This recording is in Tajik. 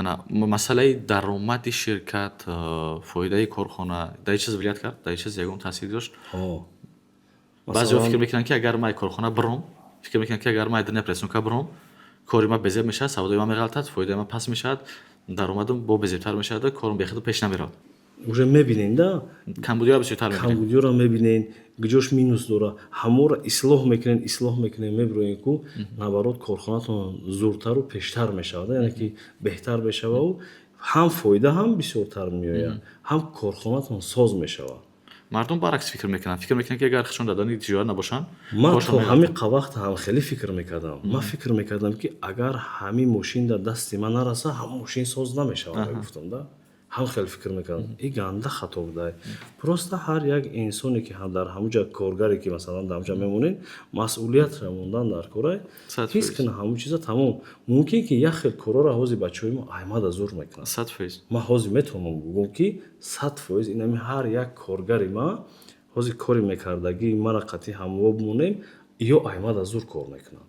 мекунад. Масъалаи даромади ширкат, фоидаи корхона дар чиз вилоят кард? Дар чиз ягон таъсир дошт? Баъзеҳо фикр мекунанд ки агар ман корхона биром, фикр мекунанд ки агар ман пресунка биром, кори ман безеб мешавад, савдои ман меғалтад, фоидаи ман паст мешавад, даромадам бо безебтар мешавад, корам бехату пеш намеравад. Уже мебинен да? Камбудиро бисёртар мебинем. Камбудиро мебинен, киҷош минус дора. Ҳамаро ислоҳ мекунен, мебироен ку наоборот корхонатон зуртару пештар мешавад, яъне ки беҳтар мешаваду ҳам фоида ҳам бисёртар меояд, ҳам корхонатон соз мешавад. Мардум баръакс фикр мекунанд. Фикр мекунанд ки агар хишон додани тиҷорат набошанд, ман то ҳамин вақт ҳам хеле фикр мекардам. Ман фикр мекардам ки агар ҳамин мошин дар дасти ман нараса, ҳам мошин соз намешавад, мегуфтам да. ҳам хеле фикр мекардам. И ганда хато буда. Просто ҳар як инсоне ки дар ҳамуҷа коргаре ки масалан дар ҳамуҷа мемонем, масъулиятро мондан дар кора, ҳис кунам ҳамун чиза тамом. Мумкин ки як хел корора ҳозир бачаҳои мо аҳмада зур мекунанд. 100%. Ман ҳозир метавонам гугум ки 100% инами ҳар як коргари ман ҳозир кори мекардагии мара қатъӣ ҳамвор бимонем, ё аҳмада зур кор мекунанд.